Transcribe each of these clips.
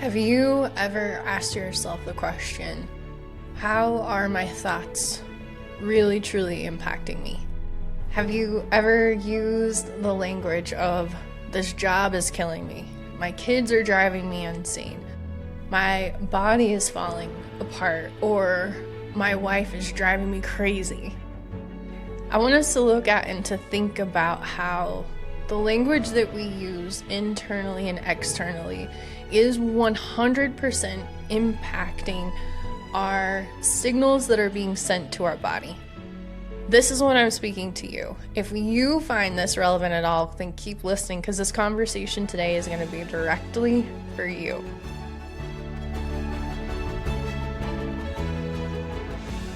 Have you ever asked yourself the question, how are my thoughts really truly impacting me? Have you ever used the language of, this job is killing me, my kids are driving me insane, my body is falling apart, or my wife is driving me crazy? I want us to look at and to think about how the language that we use internally and externally is 100% impacting our signals that are being sent to our body. This is what I'm speaking to you. If you find this relevant at all, then keep listening, because this conversation today is going to be directly for you.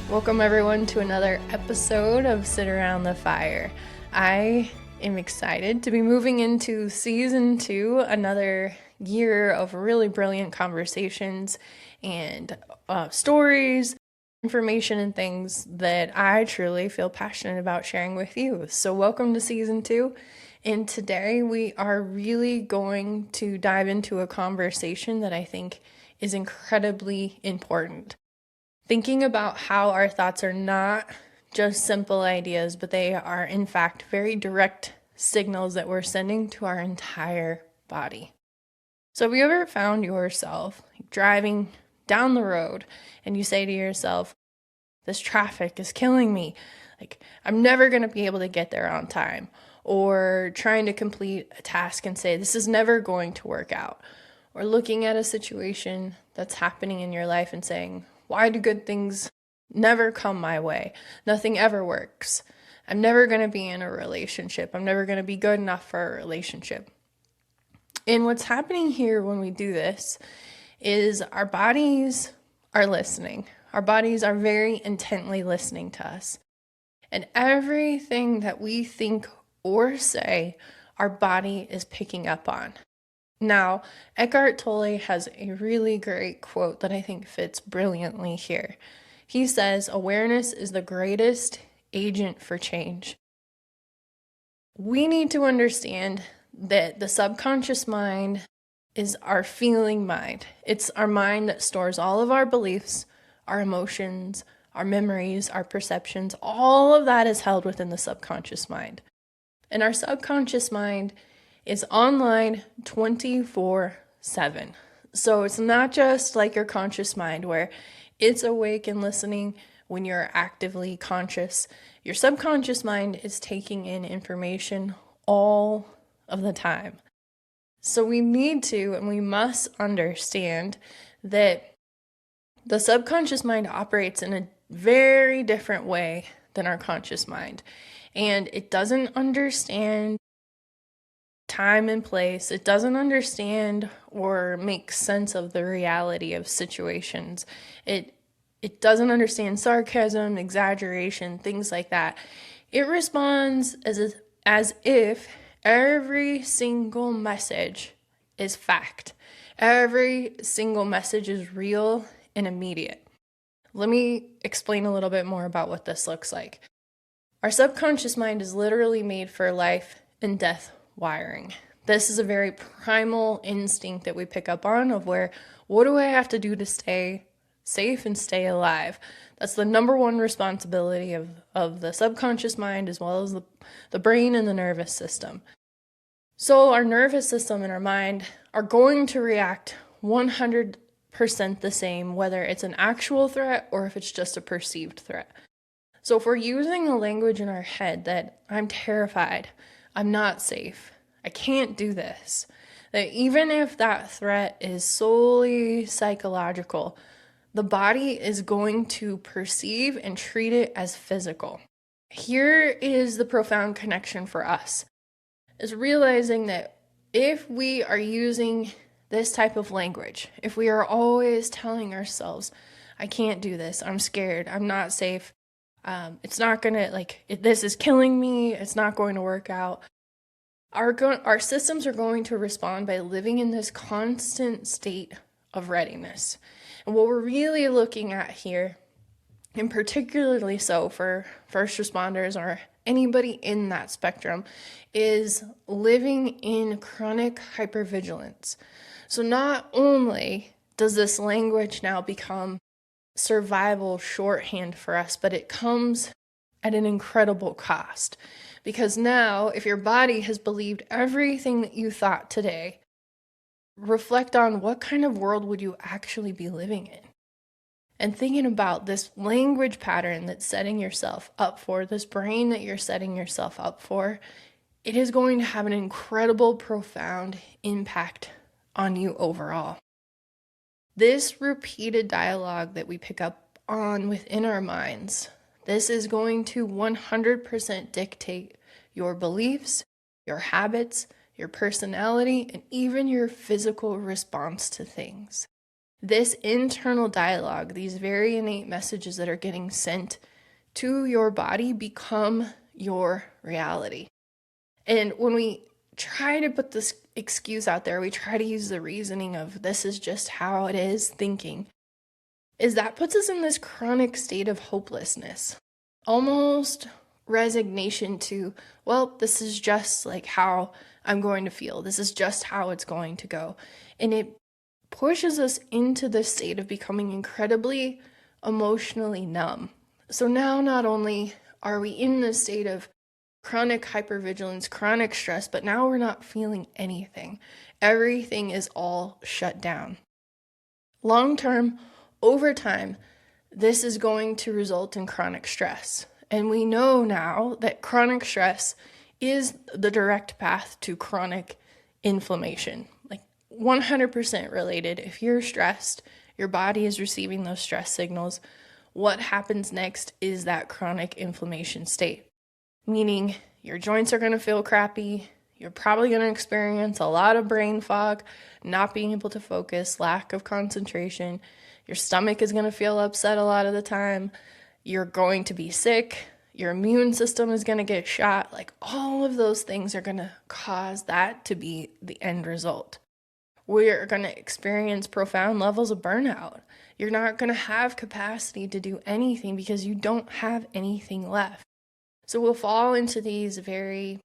Welcome everyone to another episode of Sit Around the Fire. I am excited to be moving into season 2, another year of really brilliant conversations and stories, information, and things that I truly feel passionate about sharing with you. So welcome to season 2. And today we are really going to dive into a conversation that I think is incredibly important. Thinking about how our thoughts are not just simple ideas, but they are in fact very direct signals that we're sending to our entire body. So have you ever found yourself driving down the road and you say to yourself, this traffic is killing me, I'm never going to be able to get there on time, or trying to complete a task and say this is never going to work out, or looking at a situation that's happening in your life and saying, why do good things never come my way? Nothing ever works. I'm never going to be in a relationship. I'm never going to be good enough for a relationship. And what's happening here when we do this is our bodies are listening. Our bodies are very intently listening to us. And everything that we think or say, our body is picking up on. Now, Eckhart Tolle has a really great quote that I think fits brilliantly here. He says, awareness is the greatest agent for change. We need to understand that the subconscious mind is our feeling mind. It's our mind that stores all of our beliefs, our emotions, our memories, our perceptions. All of that is held within the subconscious mind. And our subconscious mind is online 24/7. So it's not just like your conscious mind where it's awake and listening when you're actively conscious. Your subconscious mind is taking in information all of the time. So we need to, and we must understand that the subconscious mind operates in a very different way than our conscious mind. And it doesn't understand time and place. It doesn't understand or make sense of the reality of situations. It doesn't understand sarcasm, exaggeration, things like that. It responds as if every single message is fact. Every single message is real and immediate. Let me explain a little bit more about what this looks like. Our subconscious mind is literally made for life and death wiring. This is a very primal instinct that we pick up on of where, what do I have to do to stay safe and stay alive? That's the number one responsibility of the subconscious mind, as well as the brain and the nervous system. So our nervous system and our mind are going to react 100% the same, whether it's an actual threat or if it's just a perceived threat. So if we're using a language in our head that I'm terrified, I'm not safe, I can't do this, that even if that threat is solely psychological, the body is going to perceive and treat it as physical. Here is the profound connection for us, is realizing that if we are using this type of language, if we are always telling ourselves, I can't do this, I'm scared, I'm not safe, it's not gonna, this is killing me, it's not going to work out, our systems are going to respond by living in this constant state of readiness. And what we're really looking at here, and particularly so for first responders or anybody in that spectrum is living in chronic hypervigilance. So not only does this language now become survival shorthand for us, but it comes at an incredible cost. Because now, if your body has believed everything that you thought today, reflect on what kind of world would you actually be living in? And thinking about this language pattern that's setting yourself up for, this brain that you're setting yourself up for, it is going to have an incredible, profound impact on you overall. This repeated dialogue that we pick up on within our minds, this is going to 100% dictate your beliefs, your habits, your personality, and even your physical response to things. This internal dialogue, these very innate messages that are getting sent to your body become your reality. And when we try to put this excuse out there, we try to use the reasoning of this is just how it is thinking, is that puts us in this chronic state of hopelessness, almost resignation to, well, this is just like how I'm going to feel. This is just how it's going to go. And it pushes us into this state of becoming incredibly emotionally numb. So now not only are we in this state of chronic hypervigilance, chronic stress, but now we're not feeling anything. Everything is all shut down. Long term, over time, this is going to result in chronic stress. And we know now that chronic stress is the direct path to chronic inflammation. Like 100% related. If you're stressed, your body is receiving those stress signals. What happens next is that chronic inflammation state. Meaning your joints are going to feel crappy. You're probably going to experience a lot of brain fog, not being able to focus, lack of concentration. Your stomach is going to feel upset a lot of the time. You're going to be sick. Your immune system is going to get shot. Like all of those things are going to cause that to be the end result. We're going to experience profound levels of burnout. You're not going to have capacity to do anything because you don't have anything left. So we'll fall into these very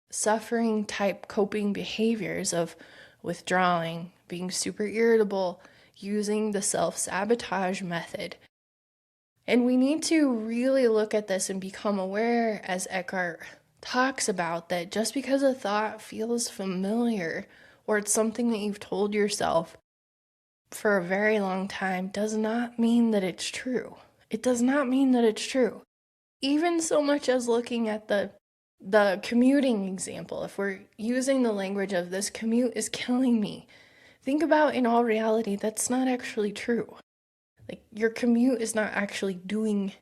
suffering type coping behaviors of withdrawing, being super irritable, using the self-sabotage method. And we need to really look at this and become aware, as Eckhart talks about, that just because a thought feels familiar or it's something that you've told yourself for a very long time does not mean that it's true. It does not mean that it's true. Even so much as looking at the commuting example, if we're using the language of this commute is killing me, think about in all reality, that's not actually true. Like your commute is not actually doing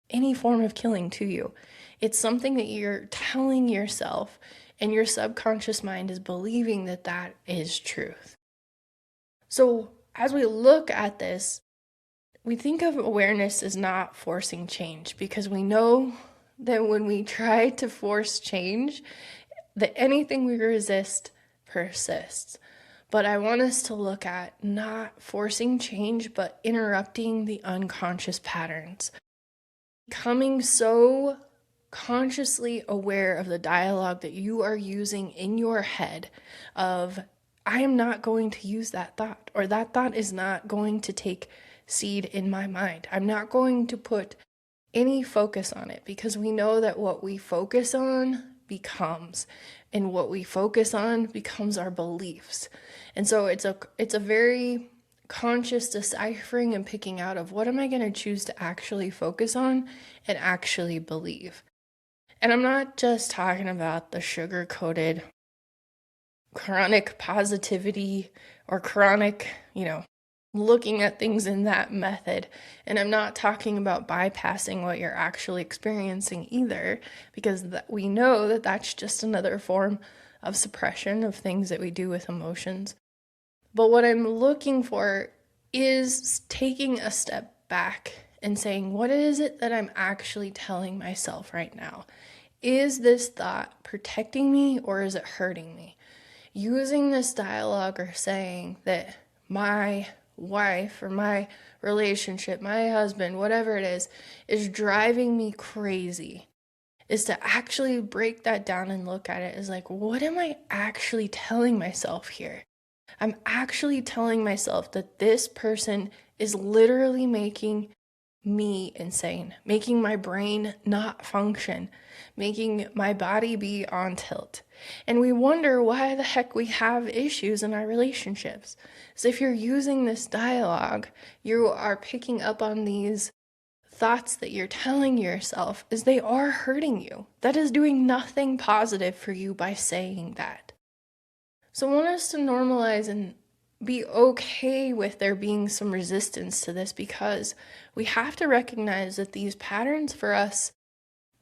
any form of killing to you. It's something that you're telling yourself, and your subconscious mind is believing that that is truth. So as we look at this, we think of awareness as not forcing change, because we know that when we try to force change, that anything we resist persists. But I want us to look at not forcing change, but interrupting the unconscious patterns. Becoming so consciously aware of the dialogue that you are using in your head of, I am not going to use that thought, or that thought is not going to take seed in my mind. I'm not going to put any focus on it, because we know that what we focus on becomes, and what we focus on becomes our beliefs. And so it's a very conscious deciphering and picking out of what am I going to choose to actually focus on and actually believe. And I'm not just talking about the sugar-coated chronic positivity or chronic, looking at things in that method. And I'm not talking about bypassing what you're actually experiencing either, because we know that that's just another form of suppression of things that we do with emotions. But what I'm looking for is taking a step back and saying, what is it that I'm actually telling myself right now? Is this thought protecting me, or is it hurting me? Using this dialogue or saying that my wife or my relationship, my husband, whatever it is driving me crazy. is to actually break that down and look at it as like, what am I actually telling myself here? I'm actually telling myself that this person is literally making me insane, making my brain not function, making my body be on tilt. And we wonder why the heck we have issues in our relationships. So if you're using this dialogue, you are picking up on these thoughts that you're telling yourself as they are hurting you. That is doing nothing positive for you by saying that. So I want us to normalize and be okay with there being some resistance to this, because we have to recognize that these patterns for us,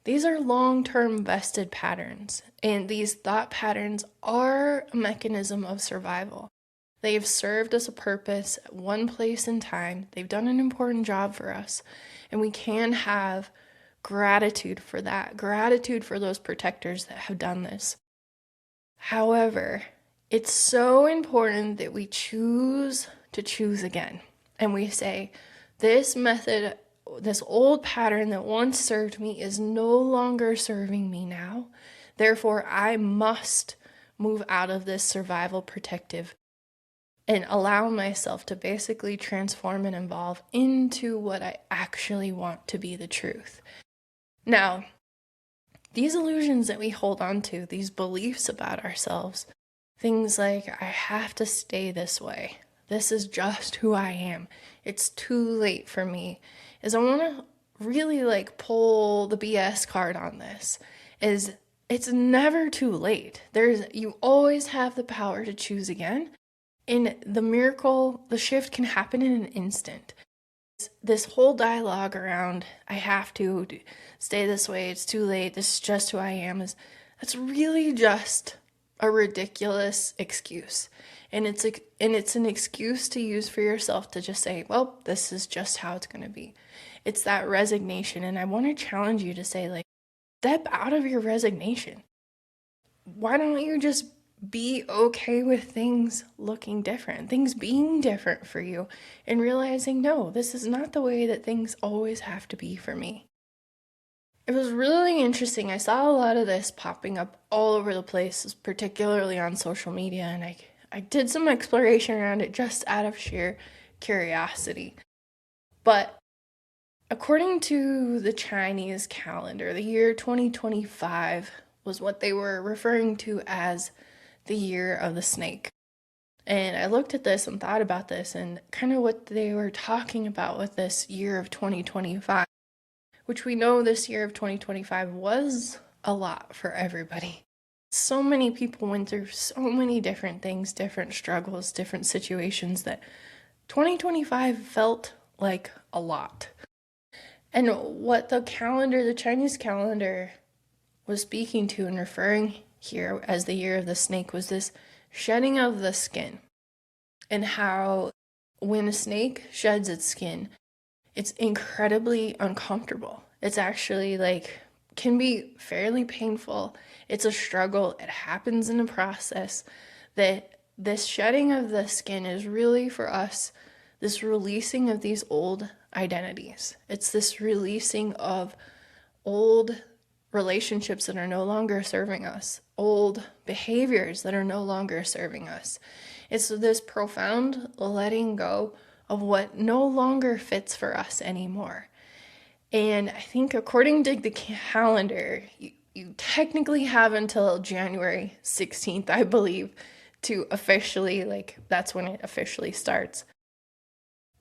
these are long-term vested patterns, and these thought patterns are a mechanism of survival. They've served us a purpose at one place in time. They've done an important job for us, and we can have gratitude for that, gratitude for those protectors that have done this. However, it's so important that we choose to choose again. And we say, this method, this old pattern that once served me is no longer serving me now. Therefore, I must move out of this survival protective and allow myself to basically transform and evolve into what I actually want to be the truth. Now, these illusions that we hold on to, these beliefs about ourselves, things like, I have to stay this way, this is just who I am, it's too late for me, is I want to really pull the BS card on this, is it's never too late. You always have the power to choose again, and the shift can happen in an instant. This whole dialogue around, I have to stay this way, it's too late, this is just who I am, that's really just a ridiculous excuse. And it's an excuse to use for yourself to just say, well, this is just how it's going to be. It's that resignation. And I want to challenge you to say, step out of your resignation. Why don't you just be okay with things looking different, things being different for you, and realizing, no, this is not the way that things always have to be for me. It was really interesting. I saw a lot of this popping up all over the place, particularly on social media, and I did some exploration around it just out of sheer curiosity. But according to the Chinese calendar, the year 2025 was what they were referring to as the year of the snake. And I looked at this and thought about this and kind of what they were talking about with this year of 2025. Which we know this year of 2025 was a lot for everybody. So many people went through so many different things, different struggles, different situations, that 2025 felt like a lot. And what the Chinese calendar was speaking to and referring here as the year of the snake was this shedding of the skin, and how when a snake sheds its skin, it's incredibly uncomfortable. It's actually can be fairly painful. It's a struggle. It happens in a process. That this shedding of the skin is really for us this releasing of these old identities. It's this releasing of old relationships that are no longer serving us, old behaviors that are no longer serving us. It's this profound letting go of what no longer fits for us anymore. And I think according to the calendar, you technically have until January 16th, I believe, to officially, that's when it officially starts.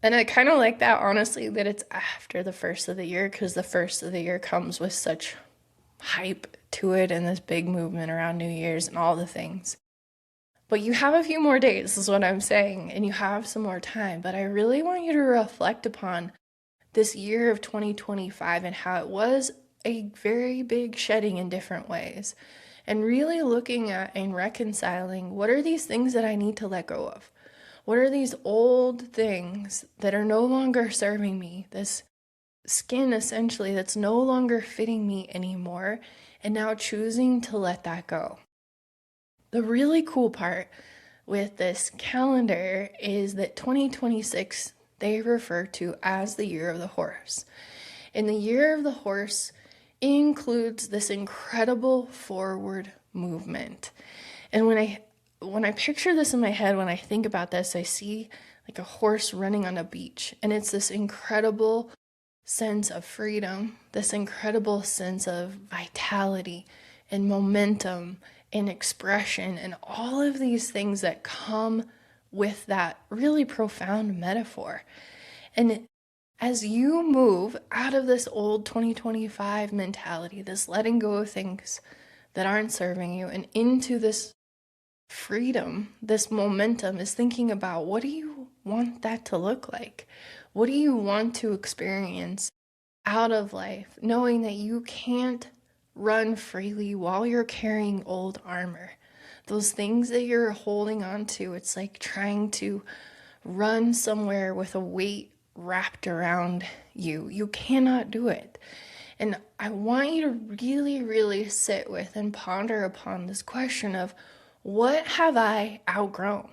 And I kind of like that, honestly, that it's after the first of the year, because the first of the year comes with such hype to it and this big movement around New Year's and all the things. But you have a few more days, is what I'm saying, and you have some more time. But I really want you to reflect upon this year of 2025 and how it was a very big shedding in different ways. And really looking at and reconciling, what are these things that I need to let go of? What are these old things that are no longer serving me? This skin, essentially, that's no longer fitting me anymore, and now choosing to let that go. The really cool part with this calendar is that 2026, they refer to as the year of the horse. And the year of the horse includes this incredible forward movement. And when I picture this in my head, when I think about this, I see like a horse running on a beach, and it's this incredible sense of freedom, this incredible sense of vitality and momentum and expression and all of these things that come with that really profound metaphor. And as you move out of this old 2025 mentality, this letting go of things that aren't serving you, and into this freedom, this momentum, is thinking about, what do you want that to look like? What do you want to experience out of life, knowing that you can't run freely while you're carrying old armor? Those things that you're holding on to, it's like trying to run somewhere with a weight wrapped around you. You cannot do it. And I want you to really, really sit with and ponder upon this question of, what have I outgrown?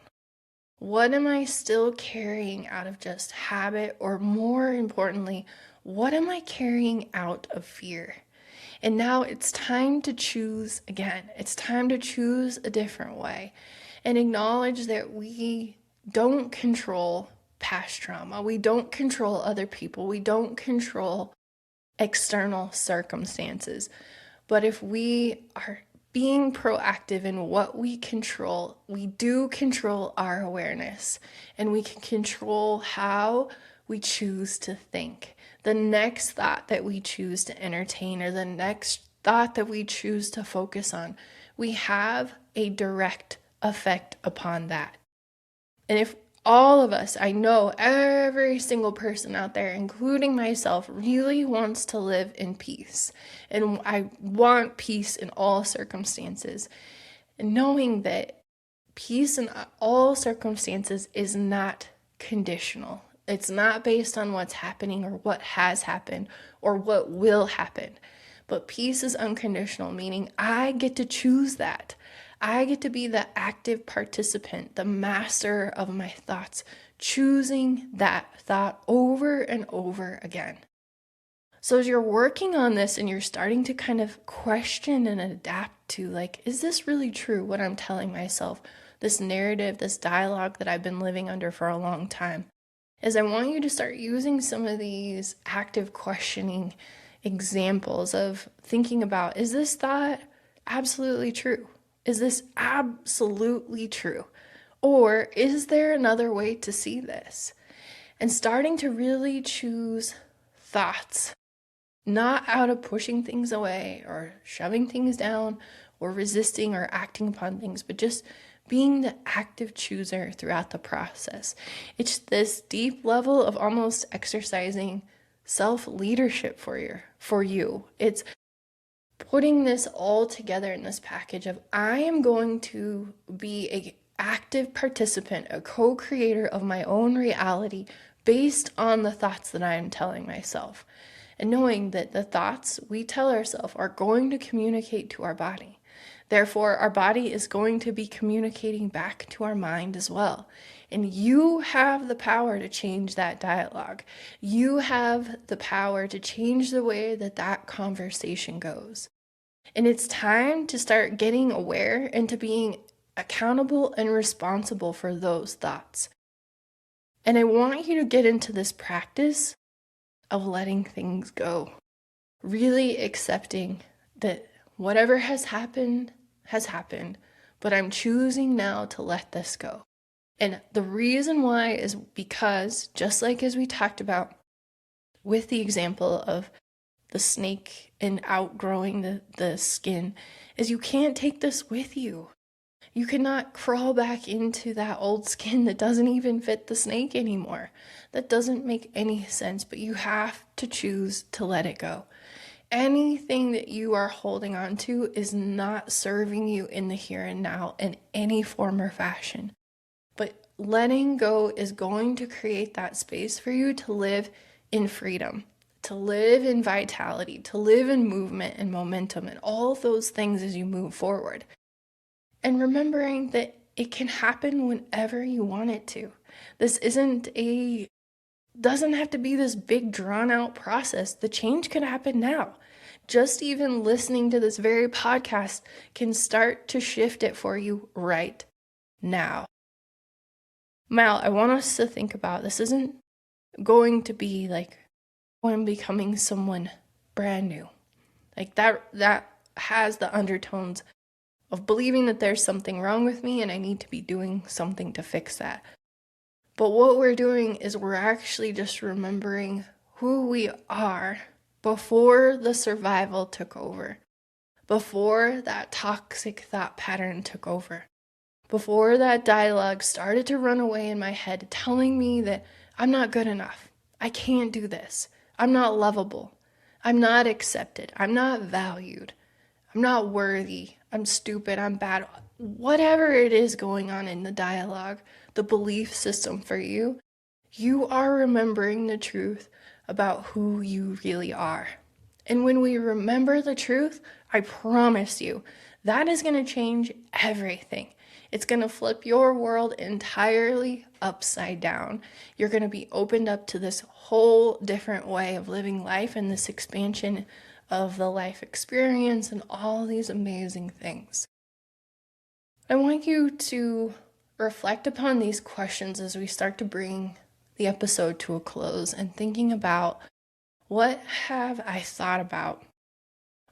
What am I still carrying out of just habit? Or more importantly, what am I carrying out of fear? And now it's time to choose again. It's time to choose a different way and acknowledge that we don't control past trauma. We don't control other people. We don't control external circumstances. But if we are being proactive in what we control, we do control our awareness, and we can control how we choose to think. The next thought that we choose to entertain, or the next thought that we choose to focus on, we have a direct effect upon that. And if all of us, I know every single person out there, including myself, really wants to live in peace. And I want peace in all circumstances. And knowing that peace in all circumstances is not conditional. It's not based on what's happening or what has happened or what will happen. But peace is unconditional, meaning I get to choose that. I get to be the active participant, the master of my thoughts, choosing that thought over and over again. So as you're working on this and you're starting to kind of question and adapt to, like, is this really true, what I'm telling myself, this narrative, this dialogue that I've been living under for a long time, is I want you to start using some of these active questioning examples of thinking about, is this thought absolutely true? Is this absolutely true? Or is there another way to see this? And starting to really choose thoughts, not out of pushing things away or shoving things down or resisting or acting upon things, but just being the active chooser throughout the process. It's this deep level of almost exercising self-leadership for you. It's putting this all together in this package of, I am going to be an active participant, a co-creator of my own reality based on the thoughts that I am telling myself. And knowing that the thoughts we tell ourselves are going to communicate to our body. Therefore, our body is going to be communicating back to our mind as well. And you have the power to change that dialogue. You have the power to change the way that that conversation goes. And it's time to start getting aware and to being accountable and responsible for those thoughts. And I want you to get into this practice of letting things go. Really accepting that whatever has happened, but I'm choosing now to let this go. And the reason why is because, just like as we talked about with the example of the snake and outgrowing the skin, is you can't take this with you. You cannot crawl back into that old skin that doesn't even fit the snake anymore. That doesn't make any sense, but you have to choose to let it go. Anything that you are holding on to is not serving you in the here and now in any form or fashion. But letting go is going to create that space for you to live in freedom, to live in vitality, to live in movement and momentum and all those things as you move forward. And remembering that it can happen whenever you want it to. This doesn't have to be this big drawn out process. The change could happen now. just even listening to this very podcast can start to shift it for you right now. Mal, I want us to think about this isn't going to be like I'm becoming someone brand new. Like that has the undertones of believing that there's something wrong with me and I need to be doing something to fix that. But what we're doing is we're actually just remembering who we are before the survival took over, before that toxic thought pattern took over, before that dialogue started to run away in my head telling me that I'm not good enough, I can't do this, I'm not lovable, I'm not accepted, I'm not valued, I'm not worthy, I'm stupid, I'm bad. Whatever it is going on in the dialogue, the belief system for you, you are remembering the truth about who you really are. And when we remember the truth, I promise you, that is going to change everything. It's going to flip your world entirely upside down. You're going to be opened up to this whole different way of living life and this expansion of the life experience and all these amazing things. I want you to reflect upon these questions as we start to bring the episode to a close and thinking about, what have I thought about?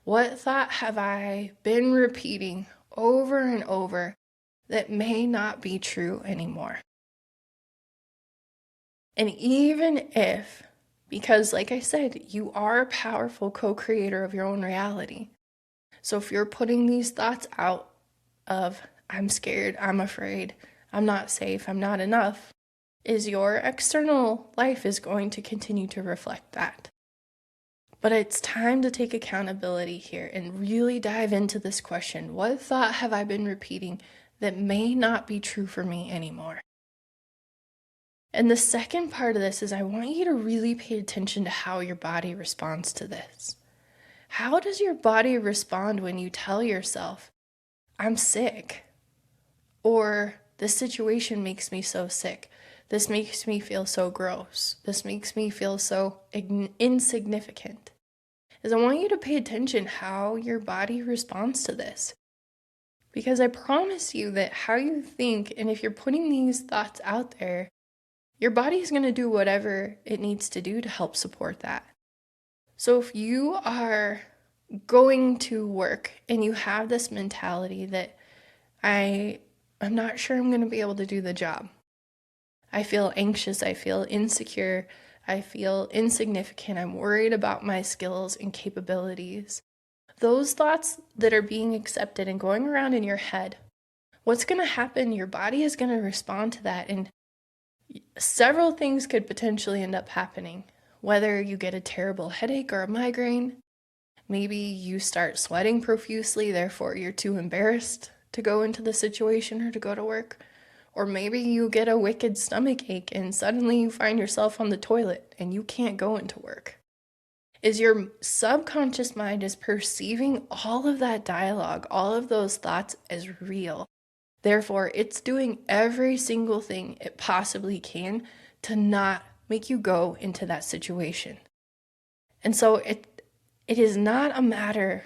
What thought have I been repeating over and over that may not be true anymore? And even if, because like I said, you are a powerful co-creator of your own reality. So if you're putting these thoughts out of, I'm scared, I'm afraid, I'm not safe, I'm not enough, is your external life is going to continue to reflect that. But it's time to take accountability here and really dive into this question. What thought have I been repeating that may not be true for me anymore? And the second part of this is I want you to really pay attention to how your body responds to this. How does your body respond when you tell yourself, I'm sick? Or this situation makes me so sick. This makes me feel so gross. This makes me feel so insignificant. Is I want you to pay attention how your body responds to this. Because I promise you that how you think, and if you're putting these thoughts out there, your body is going to do whatever it needs to do to help support that. So if you are going to work and you have this mentality that I'm not sure I'm going to be able to do the job. I feel anxious, I feel insecure, I feel insignificant, I'm worried about my skills and capabilities. Those thoughts that are being accepted and going around in your head, what's going to happen? Your body is going to respond to that, and several things could potentially end up happening. Whether you get a terrible headache or a migraine, maybe you start sweating profusely, therefore you're too embarrassed to go into the situation or to go to work. Or maybe you get a wicked stomach ache and suddenly you find yourself on the toilet and you can't go into work. Is your subconscious mind is perceiving all of that dialogue, all of those thoughts as real. Therefore, it's doing every single thing it possibly can to not make you go into that situation. And so it is not a matter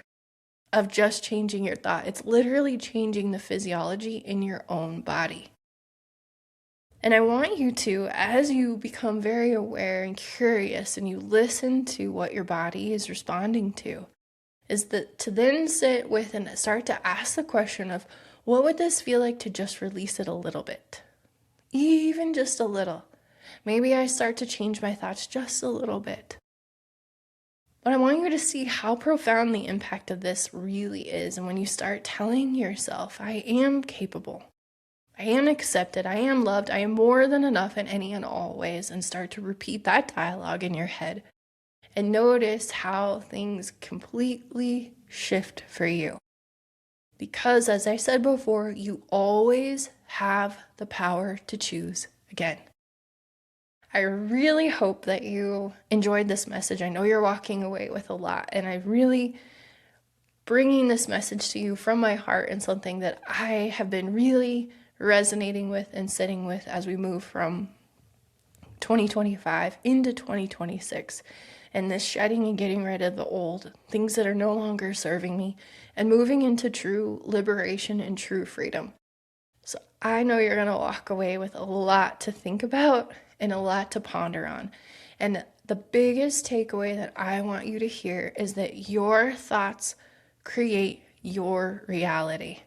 of just changing your thought. It's literally changing the physiology in your own body. And I want you to, as you become very aware and curious and you listen to what your body is responding to, is that to then sit with and start to ask the question of, what would this feel like to just release it a little bit? Even just a little. Maybe I start to change my thoughts just a little bit. But I want you to see how profound the impact of this really is. And when you start telling yourself, I am capable, I am accepted, I am loved, I am more than enough in any and all ways, and start to repeat that dialogue in your head and notice how things completely shift for you. Because as I said before, you always have the power to choose again. I really hope that you enjoyed this message. I know you're walking away with a lot, and I'm really bringing this message to you from my heart and something that I have been really resonating with and sitting with as we move from 2025 into 2026, and this shedding and getting rid of the old things that are no longer serving me and moving into true liberation and true freedom. So I know you're going to walk away with a lot to think about and a lot to ponder on. And the biggest takeaway that I want you to hear is that your thoughts create your reality.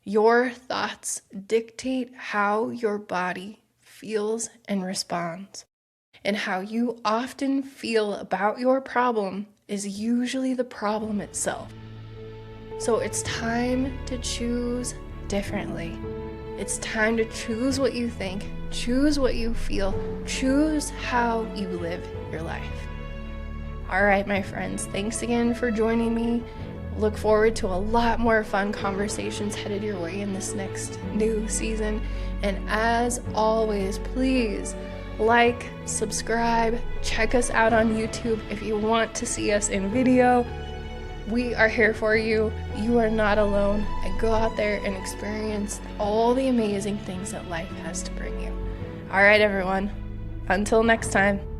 Your thoughts dictate how your body feels and responds. And how you often feel about your problem is usually the problem itself. So it's time to choose differently. It's time to choose what you think, choose what you feel, choose how you live your life. All right, my friends, thanks again for joining me. Look forward to a lot more fun conversations headed your way in this next new season. And as always, please like, subscribe, check us out on YouTube if you want to see us in video. We are here for you. You are not alone. And go out there and experience all the amazing things that life has to bring you. All right, everyone. Until next time.